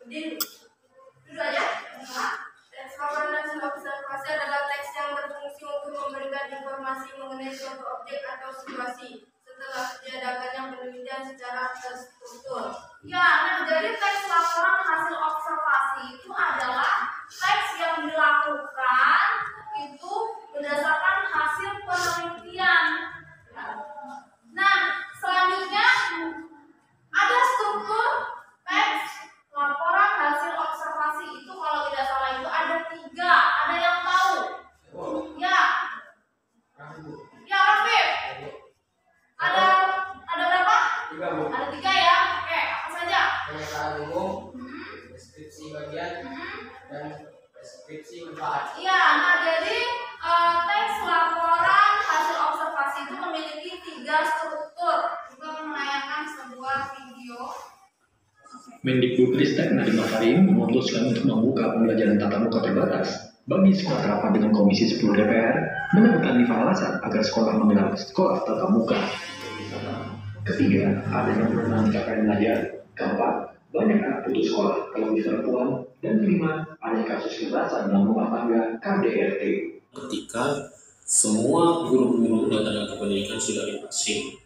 Itu aja. Teks laporan hasil observasi adalah teks yang berfungsi untuk memberikan informasi mengenai suatu objek atau situasi setelah diadakannya penelitian secara terstruktur. Ya, nah jadi teks laporan hasil observasi itu adalah teks yang dilakukan itu berdasarkan hasil penelitian. Nah, selanjutnya ada struktur teks laporan hasil observasi itu kalau tidak salah itu ada 3. Ada yang tahu? Ya. Ya, Rafif. Ada berapa? 3, Bu. Ada 3 ya. Oke, apa saja? Pernyataan umum, deskripsi bagian, dan deskripsi manfaat. Iya, nah jadi teks laporan hasil observasi itu memiliki 3 struktur. Juga menayangkan sebuah video. Mendikbudristek Nadiem Makarim memutuskan untuk membuka pembelajaran tatap muka terbatas bagi sekolah terapan dengan Komisi 10 DPR menemukan 5 alasan agar sekolah menggelar sekolah tatap muka. Ketiga, adanya penurunan capaian belajar. Keempat, banyak anak putus sekolah terlebih perempuan. Dan kelima, ada kasus kekerasan dalam rumah tangga KDRT. Ketika semua guru-guru dan tenaga pendidikan sudah divaksin.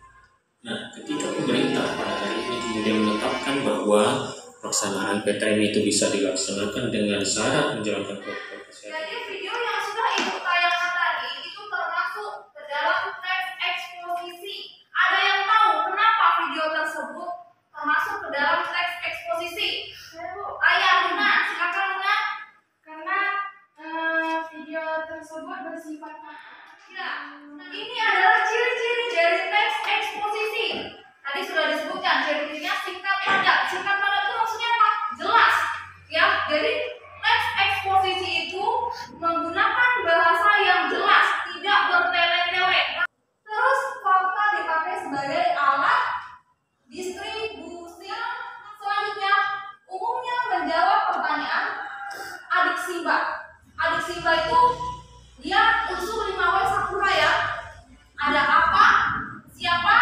Nah, ketika pemerintah pada hari ini kemudian menetapkan bahwa pelaksanaan PTM itu bisa dilaksanakan dengan syarat menjalankan protokol kesehatan. Jadi video yang sudah Ibu tayangkan tadi itu termasuk ke dalam teks eksposisi. Ada yang tahu kenapa video tersebut termasuk ke dalam teks eksposisi? Ayah, Luna, silakan Luna. Karena video tersebut bersifat Ya, nah ini adalah ciri-ciri dari teks eksposisi. Tadi sudah disebutkan ciri-cirinya singkat padat. Singkat padat itu maksudnya apa? Jelas. Ya, jadi teks eksposisi itu menggunakan bahasa yang jelas, tidak bertele-tele. Terus fakta dipakai sebagai alat distribusi. Selanjutnya, umumnya menjawab pertanyaan adik Simba. Adik Simba itu dia unsur 5W Sakura ya. Ada apa, siapa,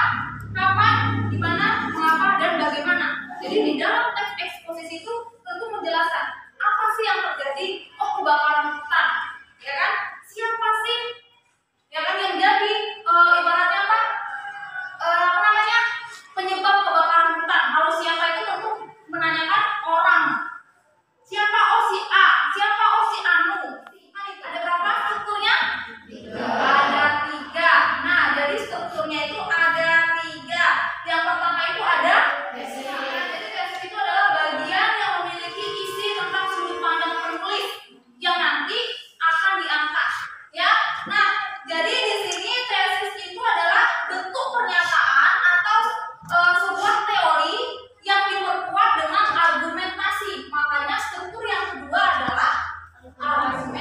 kapan, di mana, mengapa, dan bagaimana. Jadi di dalam teks eksposisi itu tentu menjelaskan apa sih yang terjadi. Oh, kebakaran hutan, ya kan? Siapa sih, ya kan, yang jadi ibaratnya apa? Apa namanya? Penyebab kebakaran hutan. Kalau siapa itu tentu menanyakan orang. Siapa? Oh si A. Siapa? Oh si Anu. Ada berapa strukturnya? 3. Ada 3. Nah, jadi strukturnya itu ada 3. Yang pertama itu ada tesis. Nah, jadi tesis itu adalah bagian yang memiliki isi tentang sudut pandang penulis yang nanti akan diangkat. Ya. Nah, jadi di sini tesis itu adalah bentuk pernyataan atau sebuah teori yang diperkuat dengan argumentasi. Makanya struktur yang kedua adalah argumentasi.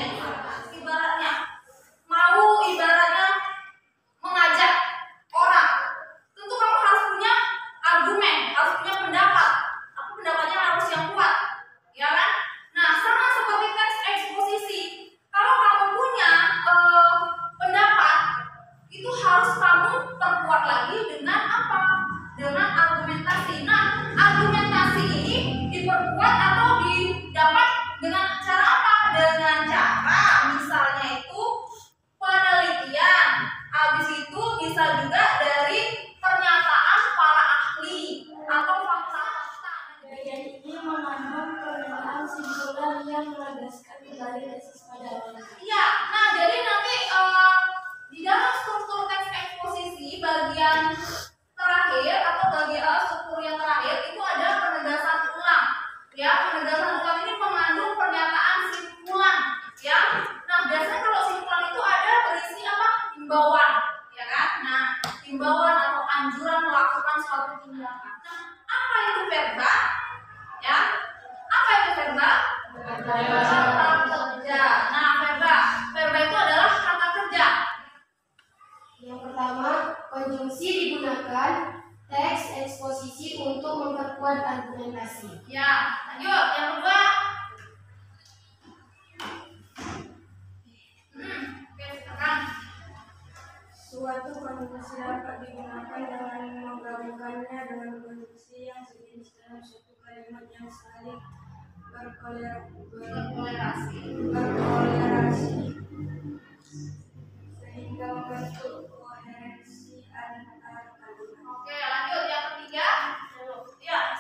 Ibaratnya mengajak orang, tentu kamu harus punya argumen, harus punya pendapat. Aku pendapatnya harus yang kuat, ya kan? Nah, sama seperti teks eksposisi. Kalau kamu punya pendapat, itu harus kamu perkuat lagi dengan apa? Dengan argumentasi. Nah, argumentasi ini diperkuat atau didapat dengan cara apa? Dengan cara misalnya itu penelitian. Habis itu bisa juga dari pernyataan para ahli atau fakta-fakta. bagian ini mengandung pernyataan simpulan yang melandaskan kembali tesis pada awalnya. Iya, nah jadi nanti di dalam struktur teks eksposisi bagian terakhir atau bagian struktur yang terakhir itu ada penegasan ulang. Ya, penegasan ulang ini mengandung pernyataan simpulan. Ya, nah biasanya kalau simpulan itu ada berisi apa? Himbauan, ya kan? Nah, himbauan atau anjuran melakukan suatu tindakan. Nah, apa itu verba? Ya, apa itu verba? Kata kerja. Nah, verba itu adalah kata kerja. Yang pertama, konjungsi digunakan teks eksposisi untuk memperkuat argumentasi. Ya, lanjut. Yang kedua. Oke, silakan. Suatu konjungsi dapat digunakan dengan menggabungkannya dengan konjungsi yang sejenis dalam suatu kalimat yang saling berkolerasi sehingga membentuk koherensi antar kalimat. Oke, lanjut yang ketiga. Ya,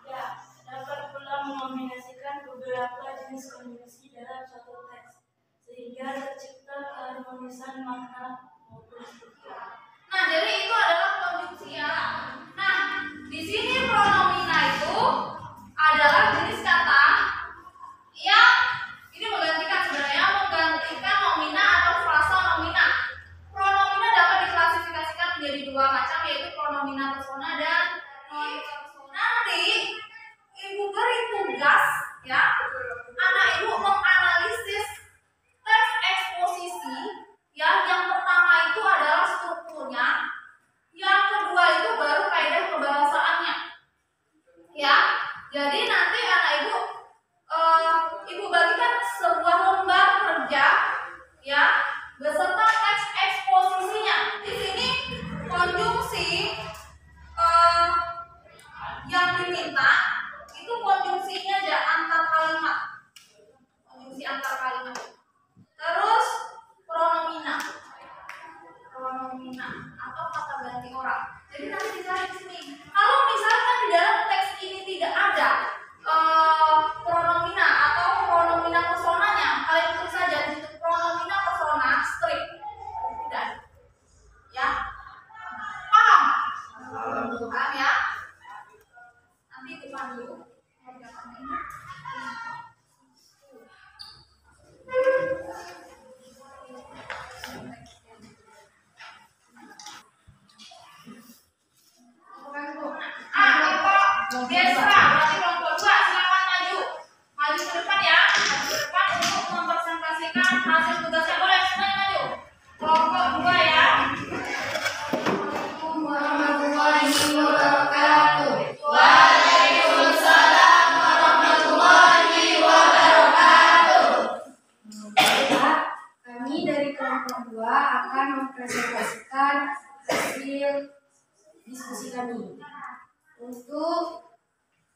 Ya, dapat pula mengombinasikan beberapa jenis konjungsi dalam suatu teks sehingga tercipta keharmonisan makna maupun struktur. nah jadi itu adalah konjungsi ya. Nah, di sini pronomina itu adalah jenis kata yang ini menggantikan nomina atau frasa nomina. Pronomina dapat diklasifikasikan menjadi dua macam, yaitu pronomina persona dan nanti ibu beri tugas ya anak ibu menganalisis teks eksposisi ya. Yang pertama itu adalah strukturnya, yang kedua itu baru kaidah kebahasaannya ya. Jadi nanti anak ibu ibu bagikan sebuah lembar kerja ya beserta teks eksposisinya. Di sini konjungsi yang diminta itu konjungsinya aja antar kalimat, konjungsi antar kalimat. Terus pronomina atau kata ganti orang. Jadi nanti dicari di sini. Kalau misalkan di dalam teks ini tidak ada pronomina atau pronomina personanya, kalian tulis saja di situ pronomina persona strip. Tidak. Ya. Paham? Paham ya? Nanti itu pandu. Kelompok Desra, berarti kelompok 2 silakan maju ke depan ya, maju ke depan untuk mempresentasikan hasil tugasnya. Boleh semuanya maju. Kelompok 2 ya. Assalamualaikum warahmatullahi wabarakatuh. Waalaikumsalam warahmatullahi wabarakatuh. Baiklah, kami dari kelompok 2 akan mempresentasikan hasil diskusi kami untuk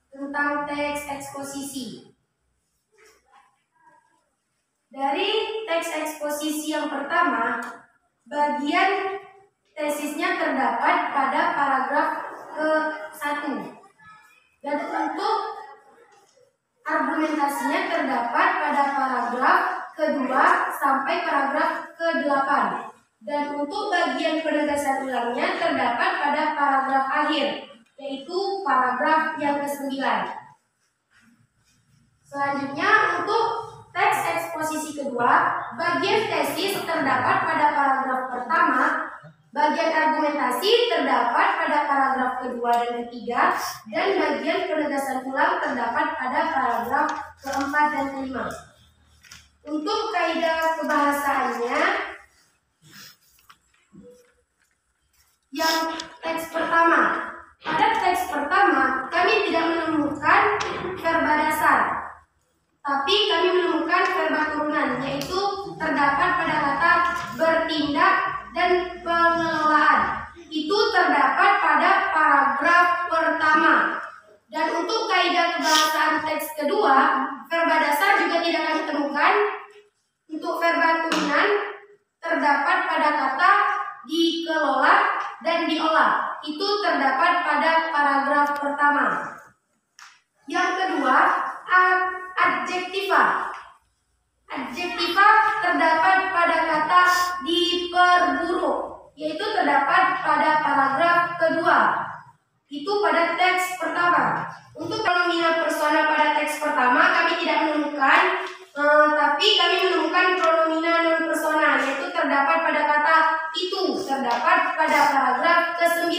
tentang teks eksposisi. Dari teks eksposisi yang pertama, bagian tesisnya terdapat pada paragraf ke-1 dan untuk argumentasinya terdapat pada paragraf ke-2 sampai paragraf ke-8 dan untuk bagian penegasan ulangnya terdapat pada paragraf akhir, yaitu paragraf yang ke-9. Selanjutnya untuk teks eksposisi kedua, bagian tesis terdapat pada paragraf pertama, bagian argumentasi terdapat pada paragraf kedua dan ketiga, dan bagian penegasan ulang terdapat pada paragraf keempat dan kelima. Untuk kaidah kebahasaannya, yang teks pertama. Pada teks pertama, kami tidak menemukan verba dasar, tapi kami menemukan verba turunan, yaitu terdapat pada kata bertindak dan pengelolaan. Itu terdapat pada paragraf pertama. Dan untuk kaidah kebahasaan teks kedua, verba dasar juga tidak kami temukan. Untuk verba turunan terdapat pada kata dikelola dan diolah. Itu terdapat pada paragraf pertama. Yang kedua, adjektiva. Adjektiva terdapat pada kata diperburuk, yaitu terdapat pada paragraf kedua. Itu pada teks pertama. Untuk pronomina persona pada teks pertama kami tidak menemukan, tapi kami menemukan pronomina non persona, yaitu terdapat pada kata itu, terdapat pada paragraf ke-9.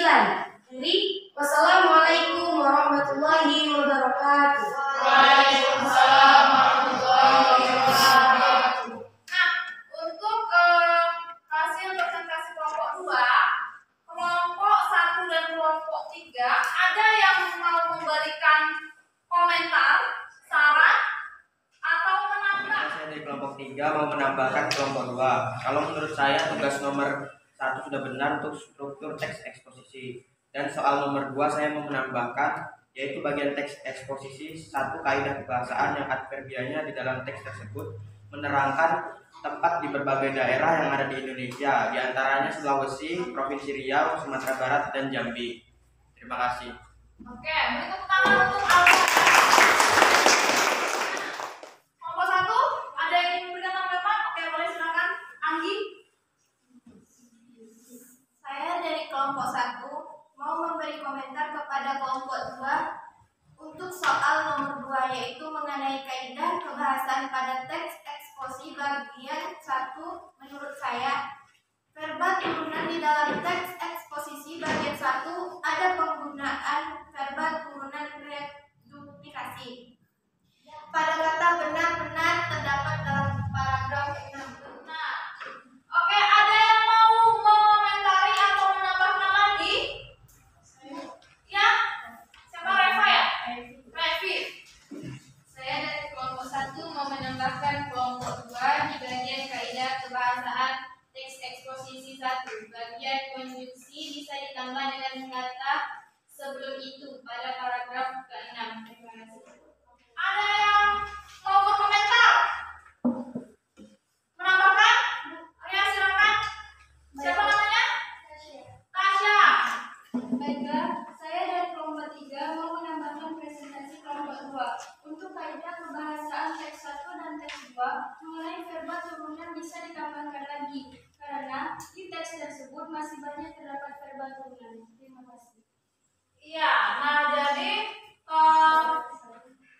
Jadi, wassalamualaikum warahmatullahi wabarakatuh. Waalaikumsalam warahmatullahi wabarakatuh. Nah, untuk hasil presentasi kelompok 2, kelompok 1 dan kelompok 3, ada yang mau memberikan komentar, saran, atau menambah? Saya dari kelompok 3 mau menambahkan kelompok 2. Kalau menurut saya tugas nomor 1 sudah benar untuk struktur teks eksposisi. Dan soal nomor 2 saya mau menambahkan yaitu bagian teks eksposisi. Satu, kaidah kebahasaan yang adverbianya di dalam teks tersebut menerangkan tempat di berbagai daerah yang ada di Indonesia, diantaranya Sulawesi, Provinsi Riau, Sumatera Barat, dan Jambi. Terima kasih. Oke, beri tepuk tangan untuk Alfa. Kelompok 1, ada yang ingin memberikan tanggapan? Oke, boleh silakan. Anggi. Saya dari kelompok 1 mau memberi komentar kepada kelompok 2 untuk soal nomor 2, yaitu mengenai kaidah kebahasaan pada teks eksposi bagian 1. Menurut saya, verba turunan di dalam teks eksposisi bagian 1 ada penggunaan verba turunan reduplikasi pada kata benar-benar terdapat dalam paragraf 6. Nah, oke, ada yang mau mengomentari atau menambahkan lagi? Ya? Siapa? Reva ya? Revi. Saya dari kelompok 1 mau menambahkan kelompok 2 di bagian kaidah kebahasaan teks eksposisi 1. Bagian konjungsi bisa ditambah dengan kata sebelum itu pada paragraf ke-6. Terima kasih. Ada yang mau berkomentar? Menambahkan? Ya, silakan. Siapa namanya? Tasya. Baiklah, saya dari kelompok 3 mau menambahkan presentasi kelompok 2. Untuk kaidah kebahasaan teks 1 dan teks 2 mengenai verba turunan bisa ditambahkan lagi karena di teks tersebut masih banyak terdapat verba turunan. Terima kasih. Iya, nah jadi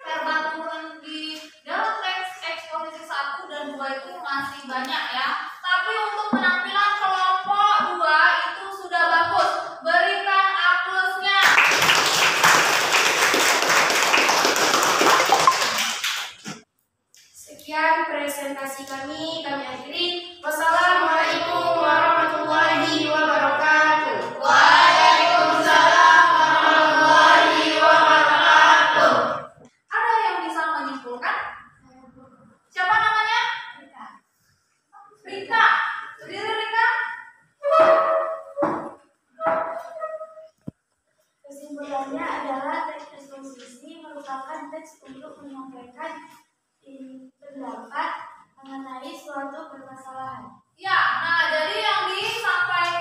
verba turun di dalam teks eksposisi 1 dan 2 itu masih banyak ya. Tapi untuk penampilan kelompok 2 itu sudah bagus. Berikan A+-nya. Sekian presentasi kami akhiri. Wassalamualaikum warahmatullahi wabarakatuh. Waalaikumsalam warahmatullahi wabarakatuh. Ada yang bisa menyimpulkan? Siapa namanya? Rika. Berdiri Rika. Kesimpulannya adalah teks eksposisi merupakan teks untuk menyampaikan pendapat mengenai suatu permasalahan. Ya, nah jadi yang disampaikan